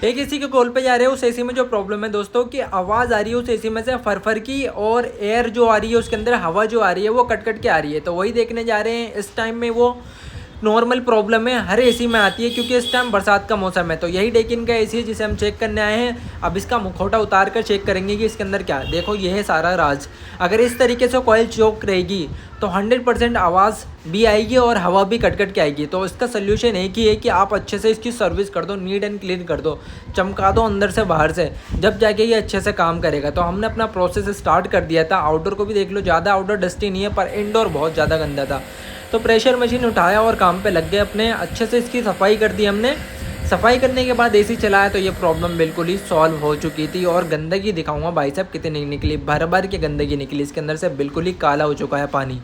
एक एसी के कॉल पे जा रहे हैं। उस एसी में जो प्रॉब्लम है दोस्तों कि आवाज़ आ रही है उस एसी में से फरफर की, और एयर जो आ रही है उसके अंदर हवा जो आ रही है वो कट कट के आ रही है। तो वही देखने जा रहे हैं। इस टाइम में वो नॉर्मल प्रॉब्लम है, हर एसी में आती है क्योंकि इस टाइम बरसात का मौसम है। तो यही डेकिन का एसी है जिसे हम चेक करने आए हैं। अब इसका मुखौटा उतार कर चेक करेंगे कि इसके अंदर क्या है। देखो ये है सारा राज। अगर इस तरीके से कॉइल चौक रहेगी तो 100% आवाज़ भी आएगी और हवा भी कट कट के आएगी। तो इसका सोल्यूशन एक ही है कि आप अच्छे से इसकी सर्विस कर दो, नीट एंड क्लीन कर दो, चमका दो अंदर से बाहर से, जब जाके ये अच्छे से काम करेगा। तो हमने अपना प्रोसेस स्टार्ट कर दिया था। आउटडोर को भी देख लो, ज़्यादा आउटडोर डस्टी नहीं है पर इंडोर बहुत ज़्यादा गंदा था। तो प्रेशर मशीन उठाया और काम पे लग गए अपने। अच्छे से इसकी सफाई कर दी हमने। सफाई करने के बाद एसी चलाया तो ये प्रॉब्लम बिल्कुल ही सॉल्व हो चुकी थी। और गंदगी दिखाऊंगा भाई साहब कितनी निकली, भर भर के गंदगी निकली इसके अंदर से, बिल्कुल ही काला हो चुका है पानी।